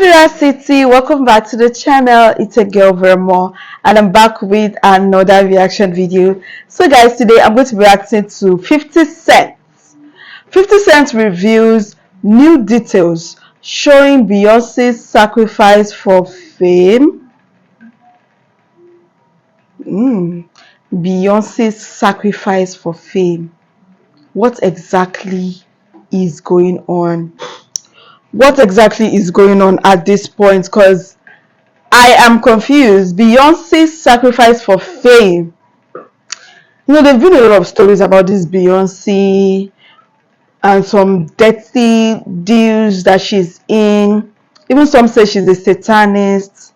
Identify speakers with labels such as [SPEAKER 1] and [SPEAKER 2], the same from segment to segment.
[SPEAKER 1] Vera City, welcome back to the channel. It's a girl Vermo, and I'm back with another reaction video. So guys, today I'm going to be reacting to 50 Cent. 50 Cent reveals new details showing Beyonce's sacrifice for fame. Beyonce's sacrifice for fame. What exactly is going on? What exactly is going on at this point? Because I am confused. Beyonce's sacrifice for fame. You know, there have been a lot of stories about this Beyonce and some dirty deals that she's in. Even some say she's a satanist.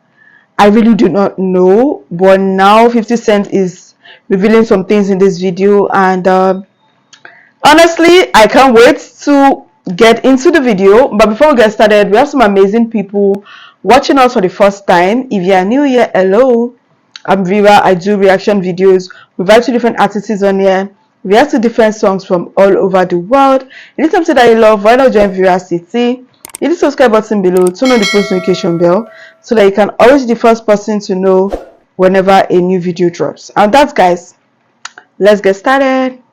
[SPEAKER 1] I really do not know. But now 50 Cent is revealing some things in this video. And honestly, I can't wait to get into the video. But before we get started, we have some amazing people watching us for the first time. If you are new here, hello, I'm Vera. I do reaction videos. We have 2 different artists on here. We react to different songs from all over the world. If it's something that you love, why not join Vera City? Hit the subscribe button below, turn on the post notification bell so that you can always be the first person to know whenever a new video drops. And that's, guys, let's get started.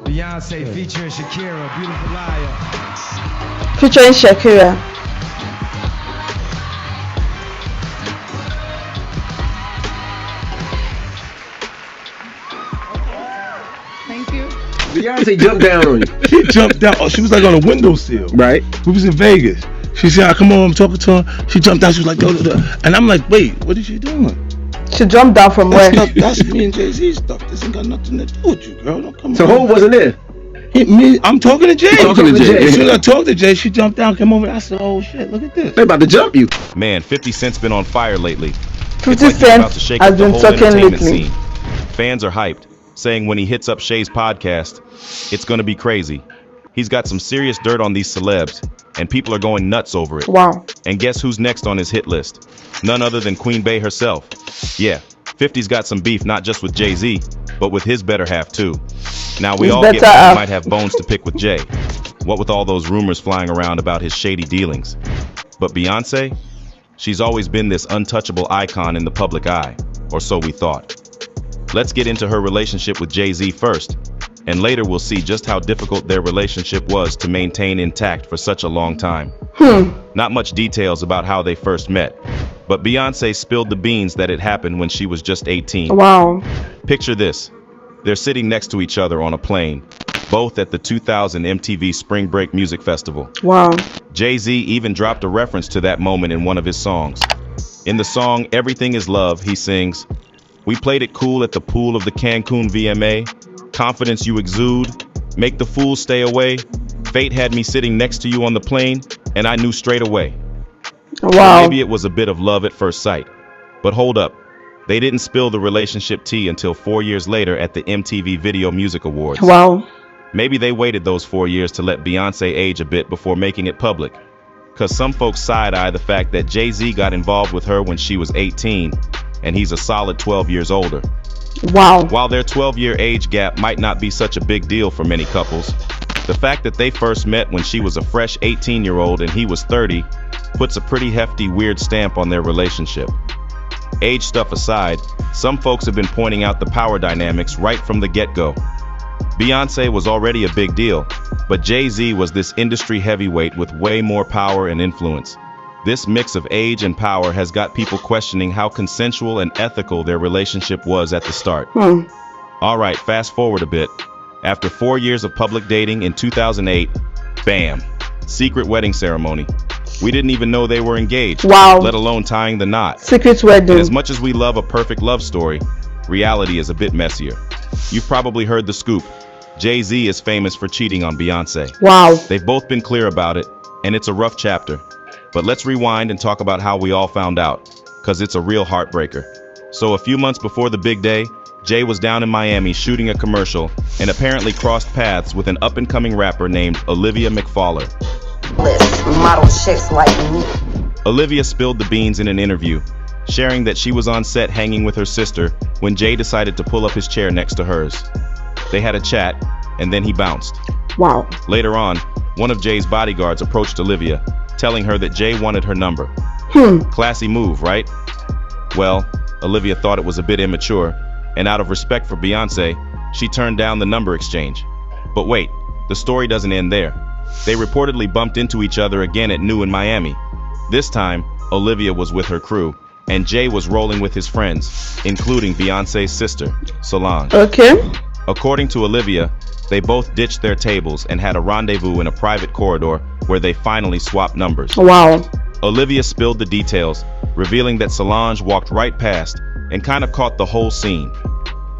[SPEAKER 2] Beyonce featuring Shakira, Beautiful Liar.
[SPEAKER 1] Featuring Shakira.
[SPEAKER 3] Thank you.
[SPEAKER 4] Beyonce jumped down on you.
[SPEAKER 5] She jumped down. Oh, she was like on a windowsill.
[SPEAKER 4] Right.
[SPEAKER 5] We was in Vegas. She said, "Come on, I'm talking to her." She jumped down. She was like, and I'm like, "Wait, what is she doing?"
[SPEAKER 1] She jumped down from where?
[SPEAKER 5] That's me and Jay-Z stuff. This ain't got nothing to do with you, girl. Don't come
[SPEAKER 4] So
[SPEAKER 5] on.
[SPEAKER 4] Hov wasn't there.
[SPEAKER 5] I'm talking to Jay.
[SPEAKER 4] Talking to Jay.
[SPEAKER 5] As soon as I talked to Jay, she jumped down, came over. I said, "Oh shit, look at this."
[SPEAKER 4] They about to jump you.
[SPEAKER 6] Man, 50 Cent's been on fire lately.
[SPEAKER 1] 50
[SPEAKER 6] It's like he's
[SPEAKER 1] Cent
[SPEAKER 6] about to shake
[SPEAKER 1] has
[SPEAKER 6] up the
[SPEAKER 1] been
[SPEAKER 6] whole
[SPEAKER 1] talking
[SPEAKER 6] entertainment
[SPEAKER 1] lately.
[SPEAKER 6] scene. Fans are hyped, saying when he hits up Shay's podcast, it's gonna be crazy. He's got some serious dirt on these celebs, and people are going nuts over it.
[SPEAKER 1] Wow.
[SPEAKER 6] And guess who's next on his hit list? None other than Queen Bey herself. Yeah, 50's got some beef not just with Jay-Z, but with his better half too. Now we
[SPEAKER 1] His
[SPEAKER 6] all get
[SPEAKER 1] better
[SPEAKER 6] why he
[SPEAKER 1] half.
[SPEAKER 6] might have bones to pick with Jay. What with all those rumors flying around about his shady dealings. But Beyonce, she's always been this untouchable icon in the public eye, or so we thought. Let's get into her relationship with Jay-Z first, and later we'll see just how difficult their relationship was to maintain intact for such a long time. Not much details about how they first met, but Beyonce spilled the beans that it happened when she was just 18.
[SPEAKER 1] Wow.
[SPEAKER 6] Picture this. They're sitting next to each other on a plane, both at the 2000 MTV Spring Break Music Festival.
[SPEAKER 1] Wow.
[SPEAKER 6] Jay-Z even dropped a reference to that moment in one of his songs. In the song Everything Is Love, he sings, "We played it cool at the pool of the Cancun VMA. Confidence you exude. Make the fools stay away. Fate had me sitting next to you on the plane, and I knew straight away."
[SPEAKER 1] Wow.
[SPEAKER 6] Maybe it was a bit of love at first sight. But hold up. They didn't spill the relationship tea until 4 years later at the MTV Video Music Awards.
[SPEAKER 1] Wow.
[SPEAKER 6] Maybe they waited those 4 years to let Beyonce age a bit before making it public. Cause some folks side-eye the fact that Jay-Z got involved with her when she was 18, and he's a solid 12 years older.
[SPEAKER 1] Wow.
[SPEAKER 6] While their 12-year age gap might not be such a big deal for many couples, the fact that they first met when she was a fresh 18-year-old and he was 30 puts a pretty hefty weird stamp on their relationship. Age stuff aside, some folks have been pointing out the power dynamics right from the get-go. Beyonce was already a big deal, but Jay-Z was this industry heavyweight with way more power and influence. This mix of age and power has got people questioning how consensual and ethical their relationship was at the start. All right, fast forward a bit. After 4 years of public dating in 2008, bam, secret wedding ceremony. We didn't even know they were engaged,
[SPEAKER 1] Wow.
[SPEAKER 6] let alone tying the knot.
[SPEAKER 1] Secret
[SPEAKER 6] And
[SPEAKER 1] wedding.
[SPEAKER 6] as much as we love a perfect love story, reality is a bit messier. You've probably heard the scoop. Jay-Z is famous for cheating on Beyonce.
[SPEAKER 1] Wow.
[SPEAKER 6] They've both been clear about it, and it's a rough chapter. But let's rewind and talk about how we all found out, cause it's a real heartbreaker. So a few months before the big day, Jay was down in Miami shooting a commercial and apparently crossed paths with an up-and-coming rapper named Olivia McFaller.
[SPEAKER 7] Model chicks like me.
[SPEAKER 6] Olivia spilled the beans in an interview, sharing that she was on set hanging with her sister when Jay decided to pull up his chair next to hers. They had a chat, and then he bounced.
[SPEAKER 1] Wow.
[SPEAKER 6] Later on, one of Jay's bodyguards approached Olivia, telling her that Jay wanted her number. Classy move, right? Well, Olivia thought it was a bit immature, and out of respect for Beyonce, she turned down the number exchange. But wait, the story doesn't end there. They reportedly bumped into each other again at New in Miami. This time, Olivia was with her crew, and Jay was rolling with his friends, including Beyonce's sister, Solange.
[SPEAKER 1] Okay.
[SPEAKER 6] According to Olivia, they both ditched their tables and had a rendezvous in a private corridor where they finally swapped numbers.
[SPEAKER 1] Wow.
[SPEAKER 6] Olivia spilled the details, revealing that Solange walked right past and kind of caught the whole scene.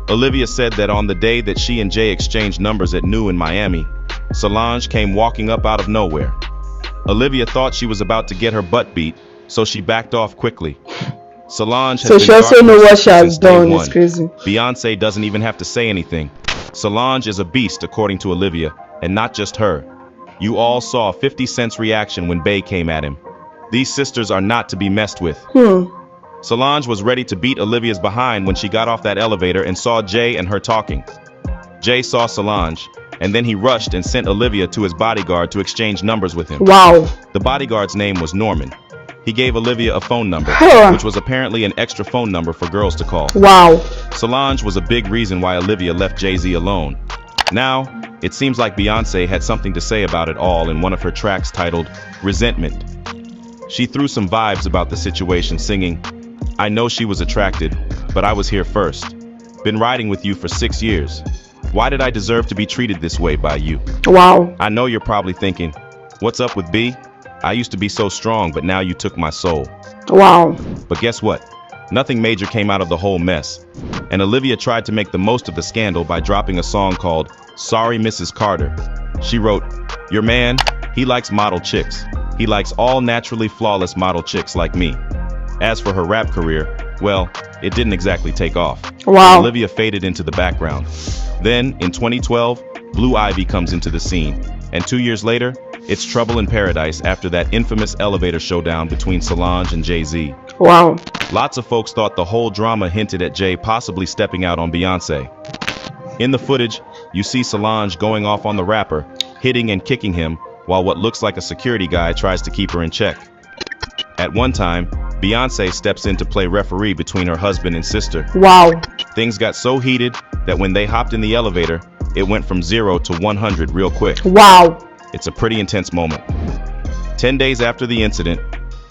[SPEAKER 6] Olivia said that on the day that she and Jay exchanged numbers at New in Miami, Solange came walking up out of nowhere. Olivia thought she was about to get her butt beat, so she backed off quickly. Solange has
[SPEAKER 1] So
[SPEAKER 6] been
[SPEAKER 1] she also
[SPEAKER 6] guarding
[SPEAKER 1] know what
[SPEAKER 6] her
[SPEAKER 1] she has
[SPEAKER 6] since day
[SPEAKER 1] done.
[SPEAKER 6] one.
[SPEAKER 1] It's crazy.
[SPEAKER 6] Beyonce doesn't even have to say anything. Solange is a beast, according to Olivia, and not just her. You all saw 50 Cent's reaction when Bey came at him. These sisters are not to be messed with. Solange was ready to beat Olivia's behind when she got off that elevator and saw Jay and her talking. Jay saw Solange, and then he rushed and sent Olivia to his bodyguard to exchange numbers with him.
[SPEAKER 1] Wow.
[SPEAKER 6] The bodyguard's name was Norman. He gave Olivia a phone number, which was apparently an extra phone number for girls to call.
[SPEAKER 1] Wow.
[SPEAKER 6] Solange was a big reason why Olivia left Jay-Z alone. Now, it seems like Beyonce had something to say about it all in one of her tracks titled Resentment. She threw some vibes about the situation, singing, "I know she was attracted, but I was here first. Been riding with you for 6 years. Why did I deserve to be treated this way by you?"
[SPEAKER 1] Wow.
[SPEAKER 6] I know you're probably thinking, what's up with B? I used to be so strong, but now you took my soul.
[SPEAKER 1] Wow.
[SPEAKER 6] But guess what? Nothing major came out of the whole mess. And Olivia tried to make the most of the scandal by dropping a song called Sorry Mrs. Carter. She wrote, "Your man, he likes model chicks. He likes all naturally flawless model chicks like me." As for her rap career, well, it didn't exactly take off.
[SPEAKER 1] Wow.
[SPEAKER 6] Olivia faded into the background. Then, in 2012, Blue Ivy comes into the scene. And 2 years later, it's trouble in paradise after that infamous elevator showdown between Solange and Jay-Z.
[SPEAKER 1] Wow.
[SPEAKER 6] Lots of folks thought the whole drama hinted at Jay possibly stepping out on Beyonce. In the footage, you see Solange going off on the rapper, hitting and kicking him, while what looks like a security guy tries to keep her in check. At one time, Beyonce steps in to play referee between her husband and sister.
[SPEAKER 1] Wow.
[SPEAKER 6] Things got so heated that when they hopped in the elevator, it went from 0 to 100 real quick.
[SPEAKER 1] Wow.
[SPEAKER 6] It's a pretty intense moment. 10 days after the incident,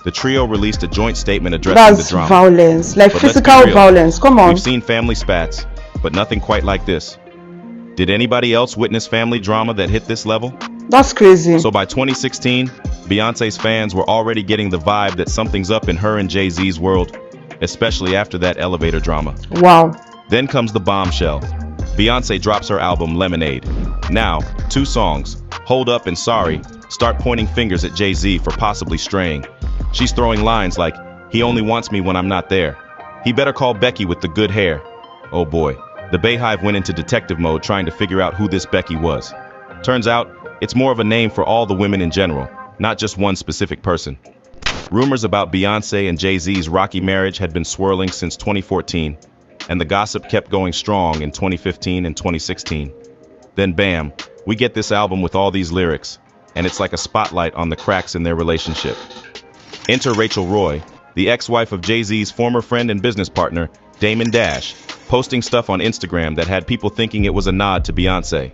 [SPEAKER 6] the trio released a joint statement addressing
[SPEAKER 1] That's
[SPEAKER 6] the drama.
[SPEAKER 1] violence. Like
[SPEAKER 6] But let's be
[SPEAKER 1] physical
[SPEAKER 6] real.
[SPEAKER 1] violence. Come on.
[SPEAKER 6] We've seen family spats, but nothing quite like this. Did anybody else witness family drama that hit this level?
[SPEAKER 1] That's crazy.
[SPEAKER 6] So by 2016, Beyonce's fans were already getting the vibe that something's up in her and Jay-Z's world, especially after that elevator drama.
[SPEAKER 1] Wow.
[SPEAKER 6] Then comes the bombshell. Beyonce drops her album Lemonade. Now, 2 songs, Hold Up and Sorry, start pointing fingers at Jay-Z for possibly straying. She's throwing lines like, "He only wants me when I'm not there. He better call Becky with the good hair." Oh boy, the Bayhive went into detective mode trying to figure out who this Becky was. Turns out, it's more of a name for all the women in general, not just one specific person. Rumors about Beyonce and Jay-Z's rocky marriage had been swirling since 2014, and the gossip kept going strong in 2015 and 2016. Then bam, we get this album with all these lyrics, and it's like a spotlight on the cracks in their relationship. Enter Rachel Roy, the ex-wife of Jay-Z's former friend and business partner, Damon Dash, posting stuff on Instagram that had people thinking it was a nod to Beyonce.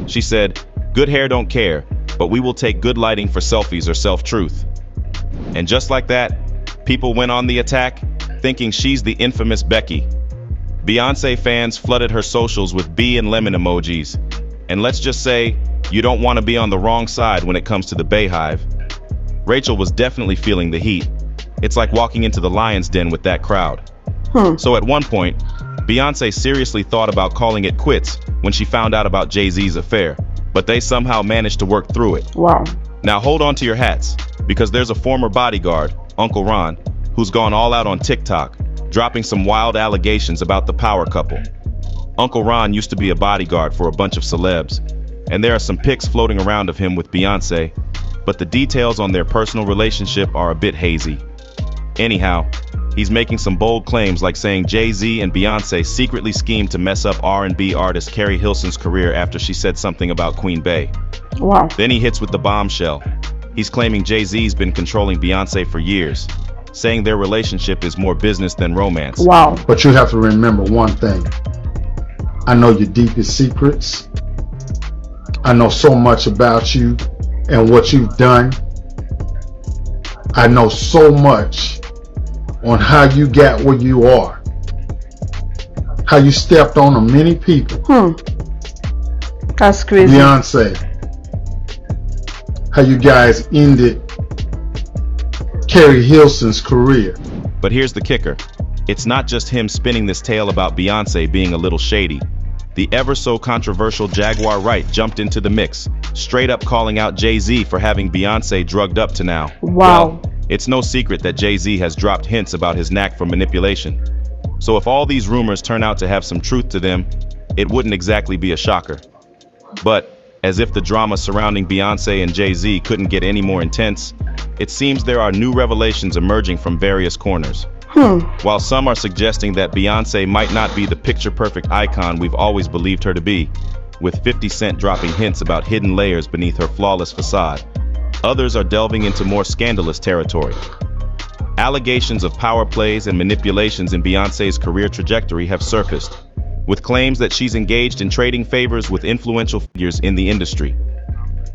[SPEAKER 6] She said, "Good hair don't care, but we will take good lighting for selfies or self-truth." And just like that, people went on the attack, thinking she's the infamous Becky. Beyonce fans flooded her socials with bee and lemon emojis. And let's just say, you don't want to be on the wrong side when it comes to the Bayhive. Rachel was definitely feeling the heat. It's like walking into the lion's den with that crowd. So at one point, Beyonce seriously thought about calling it quits when she found out about Jay-Z's affair, but they somehow managed to work through it.
[SPEAKER 1] Wow.
[SPEAKER 6] Now hold on to your hats, because there's a former bodyguard, Uncle Ron, who's gone all out on TikTok, dropping some wild allegations about the power couple. Uncle Ron used to be a bodyguard for a bunch of celebs, and there are some pics floating around of him with Beyonce, but the details on their personal relationship are a bit hazy. Anyhow, he's making some bold claims like saying Jay-Z and Beyonce secretly schemed to mess up R&B artist Carrie Hilson's career after she said something about Queen Bey.
[SPEAKER 1] Wow.
[SPEAKER 6] Then he hits with the bombshell. He's claiming Jay-Z's been controlling Beyonce for years, saying their relationship is more business than romance.
[SPEAKER 1] Wow.
[SPEAKER 8] But you have to remember one thing. I know your deepest secrets. I know so much about you and what you've done. I know so much on how you got where you are. How you stepped on many people.
[SPEAKER 1] That's crazy.
[SPEAKER 8] Beyonce. How you guys ended Carrie Hilson's career.
[SPEAKER 6] But here's the kicker. It's not just him spinning this tale about Beyonce being a little shady. The ever so controversial Jaguar Wright jumped into the mix, straight up calling out Jay-Z for having Beyonce drugged up to now.
[SPEAKER 1] Wow.
[SPEAKER 6] Well, it's no secret that Jay-Z has dropped hints about his knack for manipulation. So if all these rumors turn out to have some truth to them, it wouldn't exactly be a shocker. But, as if the drama surrounding Beyonce and Jay-Z couldn't get any more intense, it seems there are new revelations emerging from various corners. While some are suggesting that Beyonce might not be the picture-perfect icon we've always believed her to be, with 50 Cent dropping hints about hidden layers beneath her flawless facade, others are delving into more scandalous territory. Allegations of power plays and manipulations in Beyonce's career trajectory have surfaced, with claims that she's engaged in trading favors with influential figures in the industry.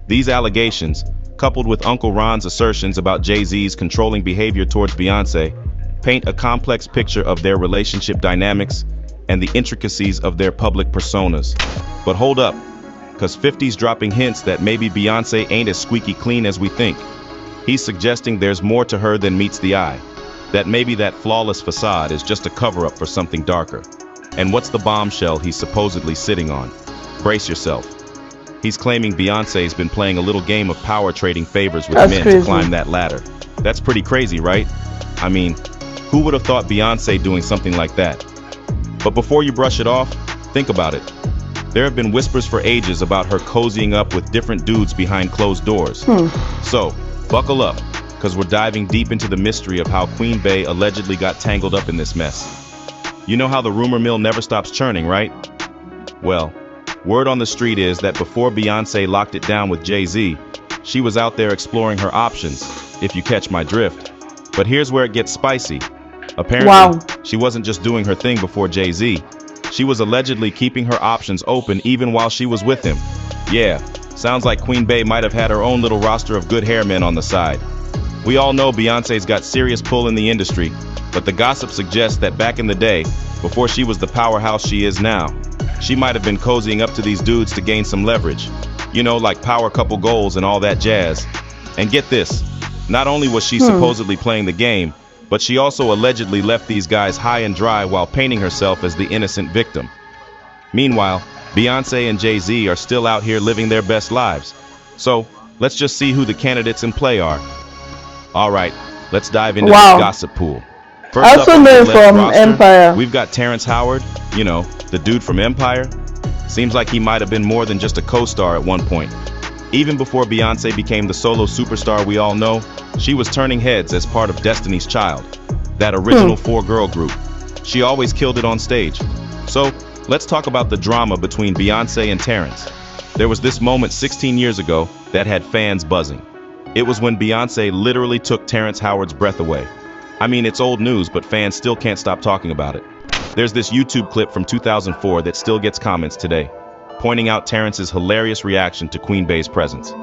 [SPEAKER 6] These allegations, coupled with Uncle Ron's assertions about Jay-Z's controlling behavior towards Beyonce, paint a complex picture of their relationship dynamics and the intricacies of their public personas. But hold up, cause 50's dropping hints that maybe Beyonce ain't as squeaky clean as we think. He's suggesting there's more to her than meets the eye, that maybe that flawless facade is just a cover-up for something darker. And what's the bombshell he's supposedly sitting on? Brace yourself. He's claiming Beyonce's been playing a little game of power trading favors with men to climb that ladder. That's pretty crazy, right? I mean, who would have thought Beyonce doing something like that? But before you brush it off, think about it. There have been whispers for ages about her cozying up with different dudes behind closed doors. So, buckle up, because we're diving deep into the mystery of how Queen Bey allegedly got tangled up in this mess. You know how the rumor mill never stops churning, right? Well, word on the street is that before Beyonce locked it down with Jay-Z, she was out there exploring her options, if you catch my drift. But here's where it gets spicy. Apparently, she wasn't just doing her thing before Jay-Z. She was allegedly keeping her options open even while she was with him. Yeah, sounds like Queen Bey might have had her own little roster of good hair men on the side. We all know Beyonce's got serious pull in the industry, but the gossip suggests that back in the day, before she was the powerhouse she is now, she might have been cozying up to these dudes to gain some leverage. You know, like power couple goals and all that jazz. And get this, not only was she supposedly playing the game, but she also allegedly left these guys high and dry while painting herself as the innocent victim. Meanwhile, Beyonce and Jay-Z are still out here living their best lives. So, let's just see who the candidates in play are. Alright, let's dive into this gossip pool. First
[SPEAKER 1] I also know from
[SPEAKER 6] roster,
[SPEAKER 1] Empire.
[SPEAKER 6] We've got Terrence Howard, you know, the dude from Empire. Seems like he might have been more than just a co-star at one point. Even before Beyonce became the solo superstar we all know, she was turning heads as part of Destiny's Child, that original four-girl group. She always killed it on stage. So, let's talk about the drama between Beyonce and Terrence. There was this moment 16 years ago that had fans buzzing. It was when Beyonce literally took Terrence Howard's breath away. I mean, it's old news, but fans still can't stop talking about it. There's this YouTube clip from 2004 that still gets comments today, pointing out Terrence's hilarious reaction to Queen Bey's presence.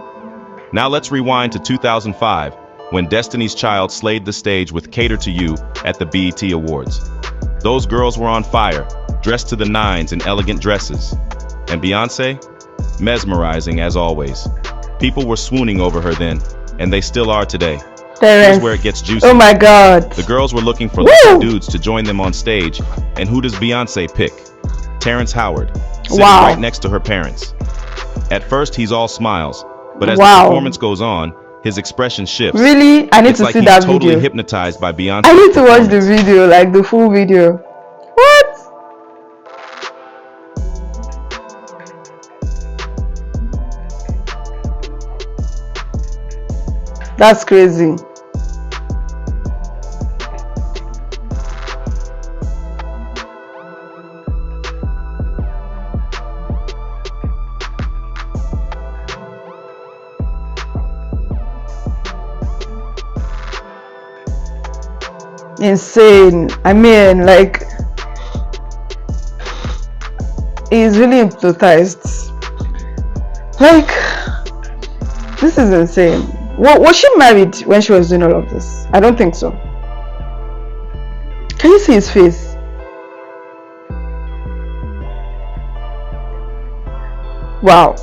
[SPEAKER 6] Now let's rewind to 2005, when Destiny's Child slayed the stage with Cater to You at the BET Awards. Those girls were on fire, dressed to the nines in elegant dresses. And Beyonce? Mesmerizing as always. People were swooning over her then, and they still are today. Here's where it gets juicy.
[SPEAKER 1] Oh my god.
[SPEAKER 6] The girls were looking for lucky dudes to join them on stage, and who does Beyonce pick? Terrence Howard, sitting right next to her parents. At first, he's all smiles, but as the performance goes on, his expression shifts.
[SPEAKER 1] Really? I need
[SPEAKER 6] it's
[SPEAKER 1] to
[SPEAKER 6] like
[SPEAKER 1] see
[SPEAKER 6] he's
[SPEAKER 1] that
[SPEAKER 6] totally
[SPEAKER 1] video.
[SPEAKER 6] hypnotized by Beyonce.
[SPEAKER 1] I need to watch the video, like the full video. What? That's crazy. insane. I mean, like, he's really hypnotized. Like, this is insane. Was she married when she was doing all of this? I don't think so. Can you see his face? Wow.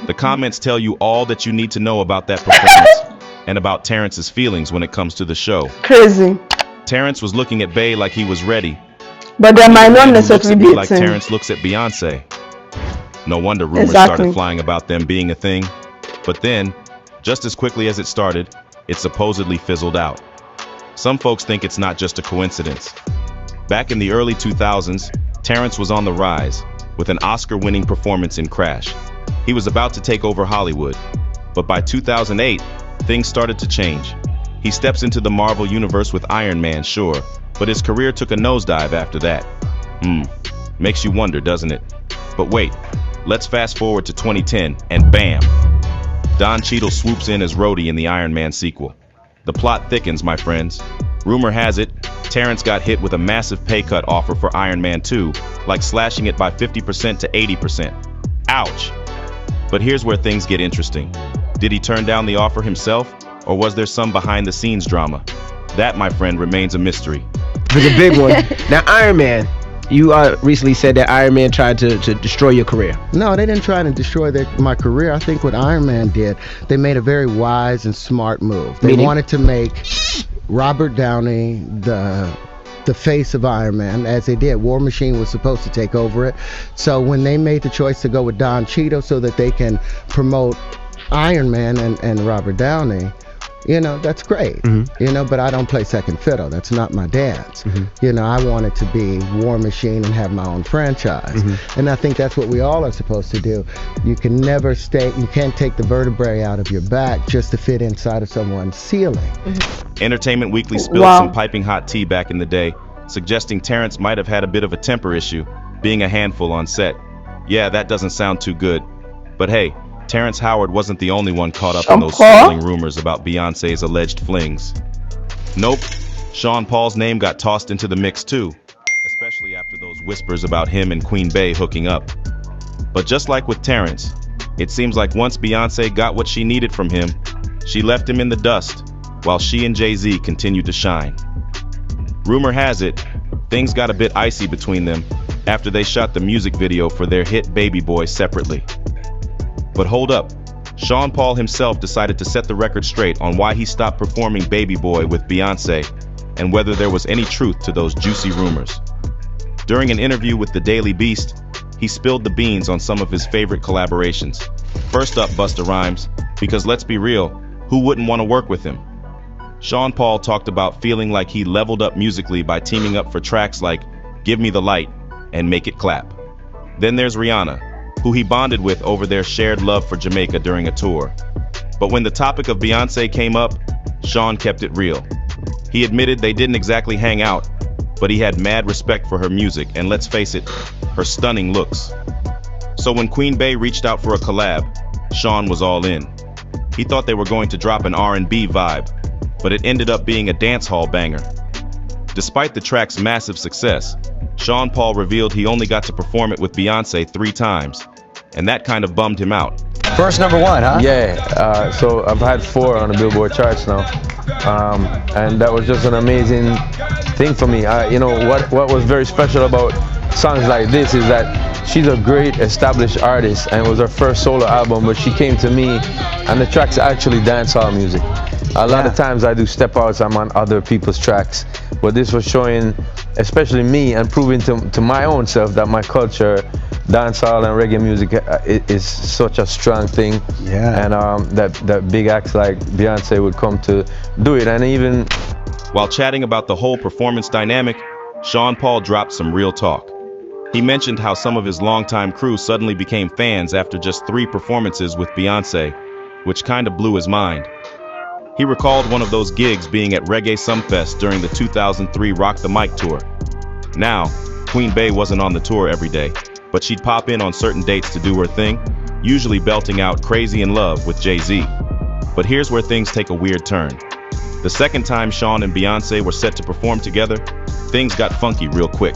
[SPEAKER 6] The comments tell you all that you need to know about that performance and about Terrence's feelings when it comes to the show.
[SPEAKER 1] Crazy.
[SPEAKER 6] Terrence was looking at Bey like he was ready.
[SPEAKER 1] But there might not necessarily be a
[SPEAKER 6] like
[SPEAKER 1] thing.
[SPEAKER 6] Terrence looks at Beyonce. No wonder rumors started flying about them being a thing. But then, just as quickly as it started, it supposedly fizzled out. Some folks think it's not just a coincidence. Back in the early 2000s, Terrence was on the rise with an Oscar-winning performance in Crash. He was about to take over Hollywood. But by 2008, things started to change. He steps into the Marvel universe with Iron Man, sure, but his career took a nosedive after that. Makes you wonder, doesn't it? But wait, let's fast forward to 2010, and bam! Don Cheadle swoops in as Rhodey in the Iron Man sequel. The plot thickens, my friends. Rumor has it, Terrence got hit with a massive pay cut offer for Iron Man 2, like slashing it by 50% to 80%. Ouch! But here's where things get interesting. Did he turn down the offer himself, or was there some behind-the-scenes drama? That, my friend, remains a mystery.
[SPEAKER 4] It's a big one. Now, Iron Man, you recently said that Iron Man tried to destroy your career.
[SPEAKER 9] No, they didn't try to destroy my career. I think what Iron Man did, they made a very wise and smart move. They wanted to make Robert Downey the face of Iron Man, as they did. War Machine was supposed to take over it. So when they made the choice to go with Don Cheadle so that they can promote Iron Man and Robert Downey, that's great. But I don't play second fiddle. That's not my dance. I wanted to be War Machine and have my own franchise. And I think that's what we all are supposed to do. You can never you can't take the vertebrae out of your back just to fit inside of someone's ceiling.
[SPEAKER 6] Entertainment Weekly spilled some piping hot tea back in the day, suggesting Terrence might have had a bit of a temper issue, being a handful on set. Yeah, that doesn't sound too good. But hey, Terrence Howard wasn't the only one caught up in those swirling rumors about Beyonce's alleged flings. Nope, Sean Paul's name got tossed into the mix too, especially after those whispers about him and Queen Bey hooking up. But just like with Terrence, it seems like once Beyonce got what she needed from him, she left him in the dust, while she and Jay-Z continued to shine. Rumor has it, things got a bit icy between them after they shot the music video for their hit Baby Boy separately. But hold up, Sean Paul himself decided to set the record straight on why he stopped performing Baby Boy with Beyonce and whether there was any truth to those juicy rumors. During an interview with the Daily Beast, he spilled the beans on some of his favorite collaborations. First up, Busta Rhymes, because let's be real, who wouldn't want to work with him? Sean Paul talked about feeling like he leveled up musically by teaming up for tracks like Give Me the Light and Make It Clap. Then there's Rihanna, who he bonded with over their shared love for Jamaica during a tour. But when the topic of Beyonce came up, Sean kept it real. He admitted they didn't exactly hang out, but he had mad respect for her music and, let's face it, her stunning looks. So when Queen Bey reached out for a collab, Sean was all in. He thought they were going to drop an R&B vibe, but it ended up being a dancehall banger. Despite the track's massive success, Sean Paul revealed he only got to perform it with Beyonce 3 times, and that kind of bummed him out.
[SPEAKER 10] First number one, huh?
[SPEAKER 11] Yeah, so I've had 4 on the Billboard charts now, and that was just an amazing thing for me. What was very special about songs like this is that she's a great established artist, and it was her first solo album, but she came to me, and the track's actually dancehall music. A lot of times I do step outs, I'm on other people's tracks, but this was showing, especially me, and proving to my own self that my culture, dancehall and reggae music is such a strong thing. And that big acts like Beyonce would come to do it. And even
[SPEAKER 6] while chatting about the whole performance dynamic, Sean Paul dropped some real talk. He mentioned how some of his longtime crew suddenly became fans after just 3 performances with Beyonce, which kind of blew his mind. He recalled one of those gigs being at Reggae Sumfest during the 2003 Rock the Mic tour. Now, Queen Bey wasn't on the tour every day, but she'd pop in on certain dates to do her thing, usually belting out Crazy in Love with Jay-Z. But here's where things take a weird turn. The second time Sean and Beyonce were set to perform together, things got funky real quick.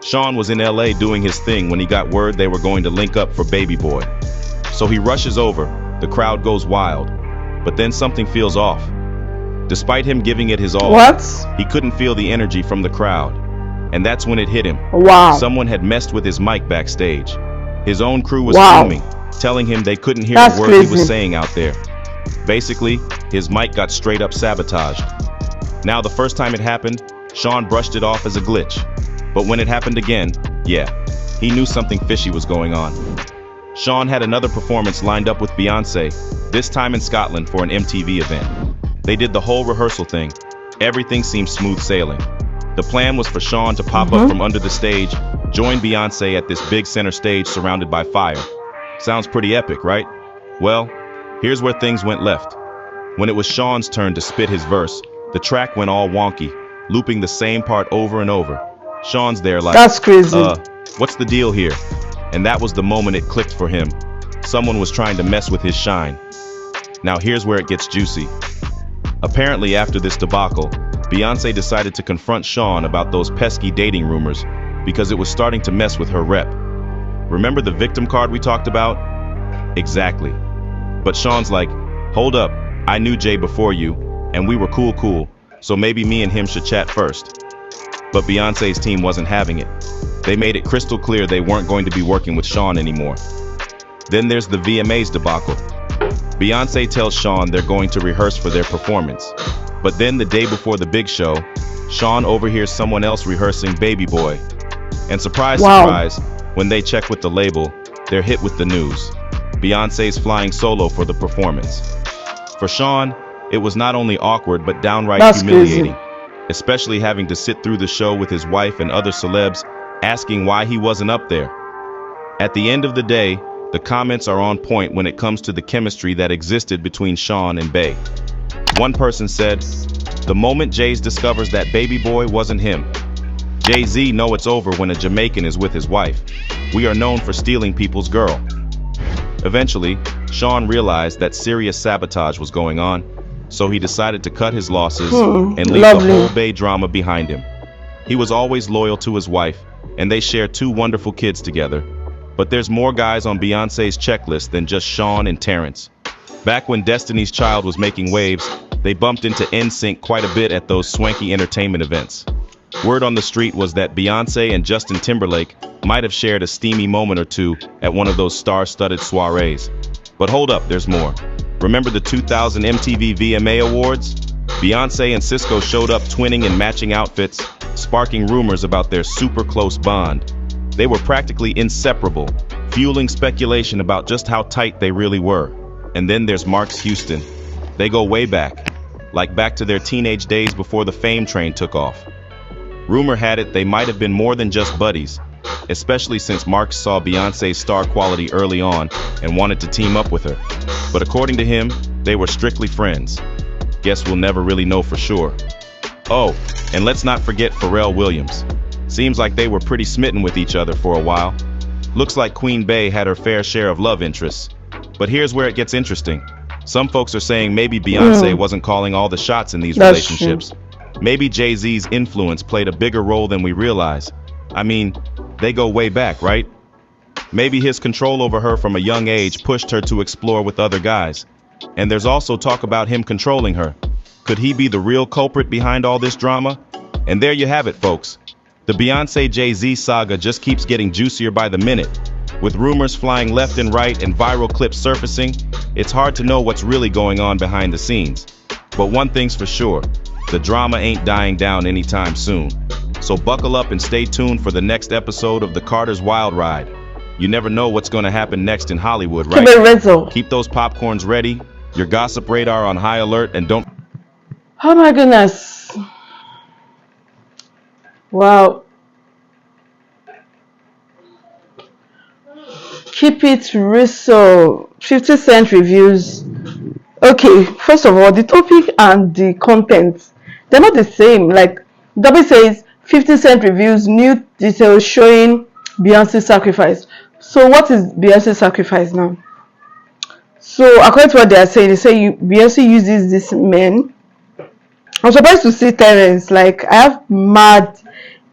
[SPEAKER 6] Sean was in LA doing his thing when he got word they were going to link up for Baby Boy. So he rushes over, the crowd goes wild, but then something feels off. Despite him giving it his all, he couldn't feel the energy from the crowd. And that's when it hit him.
[SPEAKER 1] Wow.
[SPEAKER 6] Someone had messed with his mic backstage. His own crew was filming, telling him they couldn't hear a word he was saying out there. Basically, his mic got straight up sabotaged. Now, the first time it happened, Sean brushed it off as a glitch. But when it happened again, yeah, he knew something fishy was going on. Sean had another performance lined up with Beyonce, this time in Scotland for an MTV event. They did the whole rehearsal thing. Everything seemed smooth sailing. The plan was for Sean to pop up from under the stage, join Beyonce at this big center stage surrounded by fire. Sounds pretty epic, right? Well, here's where things went left. When it was Sean's turn to spit his verse, the track went all wonky, looping the same part over and over. Sean's there like,
[SPEAKER 1] that's crazy.
[SPEAKER 6] What's the deal here? And that was the moment it clicked for him. Someone was trying to mess with his shine. Now here's where it gets juicy. Apparently after this debacle, Beyonce decided to confront Sean about those pesky dating rumors because it was starting to mess with her rep. Remember the victim card we talked about? Exactly. But Sean's like, hold up, I knew Jay before you, and we were cool, so maybe me and him should chat first. But Beyonce's team wasn't having it. They made it crystal clear they weren't going to be working with Sean anymore. Then there's the VMAs debacle. Beyonce tells Sean they're going to rehearse for their performance. But then the day before the big show, Sean overhears someone else rehearsing Baby Boy. And surprise, surprise, when they check with the label, they're hit with the news. Beyonce's flying solo for the performance. For Sean, it was not only awkward but downright humiliating. Especially having to sit through the show with his wife and other celebs asking why he wasn't up there. At the end of the day, the comments are on point when it comes to the chemistry that existed between Sean and Bey. One person said, the moment Jay's discovers that Baby Boy wasn't him. Jay-Z know it's over when a Jamaican is with his wife. We are known for stealing people's girl. Eventually, Sean realized that serious sabotage was going on, so he decided to cut his losses and leave the whole Bey drama behind him. He was always loyal to his wife, and they share 2 wonderful kids together. But there's more guys on Beyonce's checklist than just Sean and Terrence. Back when Destiny's Child was making waves, they bumped into NSYNC quite a bit at those swanky entertainment events. Word on the street was that Beyonce and Justin Timberlake might have shared a steamy moment or two at one of those star-studded soirees. But hold up, there's more. Remember the 2000 MTV VMA Awards? Beyonce and Sisqó showed up twinning in matching outfits, sparking rumors about their super close bond. They were practically inseparable, fueling speculation about just how tight they really were. And then there's Marks Houston. They go way back, like back to their teenage days before the fame train took off. Rumor had it they might have been more than just buddies, especially since Marks saw Beyonce's star quality early on and wanted to team up with her. But according to him, they were strictly friends. Guess we'll never really know for sure. Oh, and let's not forget Pharrell Williams. Seems like they were pretty smitten with each other for a while. Looks like Queen Bey had her fair share of love interests. But here's where it gets interesting. Some folks are saying maybe Beyonce wasn't calling all the shots in these relationships. Maybe Jay-Z's influence played a bigger role than we realize. I mean, they go way back, right? Maybe his control over her from a young age pushed her to explore with other guys. And there's also talk about him controlling her. Could he be the real culprit behind all this drama? And there you have it, folks. The Beyonce-Jay-Z saga just keeps getting juicier by the minute. With rumors flying left and right and viral clips surfacing, it's hard to know what's really going on behind the scenes. But one thing's for sure, the drama ain't dying down anytime soon. So buckle up and stay tuned for the next episode of the Carter's Wild Ride. You never know what's going to happen next in Hollywood, right? Keep those popcorns ready, your gossip radar on high alert, and don't...
[SPEAKER 1] Oh my goodness. Wow. Keep it real. 50 Cent reviews Okay, first of all, the topic and the content, they're not the same. Like W says 50 Cent reviews new details showing Beyonce's sacrifice. So what is Beyonce's sacrifice now? So according to what they are saying, they say Beyonce uses these men. I'm surprised to see Terrence. Like, I have mad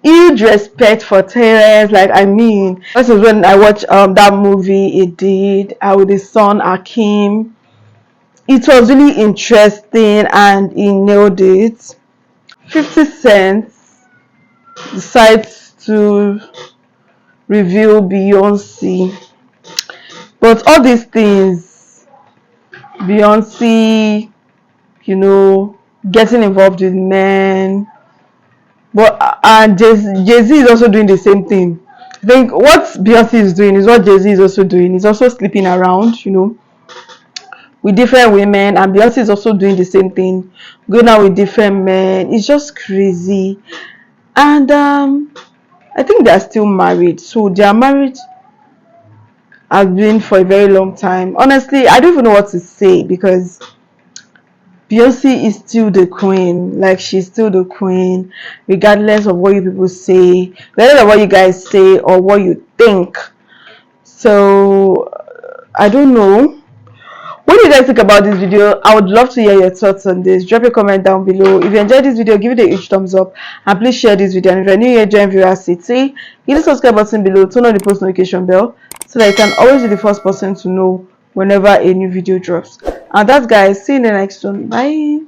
[SPEAKER 1] huge respect for Terrence. Like, I mean, this is when I watched that movie he did with his son Akeem. It was really interesting and he nailed it. 50 Cent decides to review Beyonce, but all these things, Beyonce, getting involved with men, but and Jay-Z is also doing the same thing. I think what Beyonce is doing is what Jay-Z is also doing. He's also sleeping around, with different women, and Beyonce is also doing the same thing, going out with different men. It's just crazy. And I think they are still married. So their marriage has been for a very long time. Honestly, I don't even know what to say because Beyonce is still the queen. Like, she's still the queen, regardless of what you people say, regardless of what you guys say or what you think. So I don't know. What do you guys think about this video? I would love to hear your thoughts on this. Drop a comment down below. If you enjoyed this video, give it a huge thumbs up and please share this video. And if you're new here, join Viewer City. Hit the subscribe button below, turn on the post notification bell so that you can always be the first person to know whenever a new video drops. And that's, guys, see you in the next one. Bye.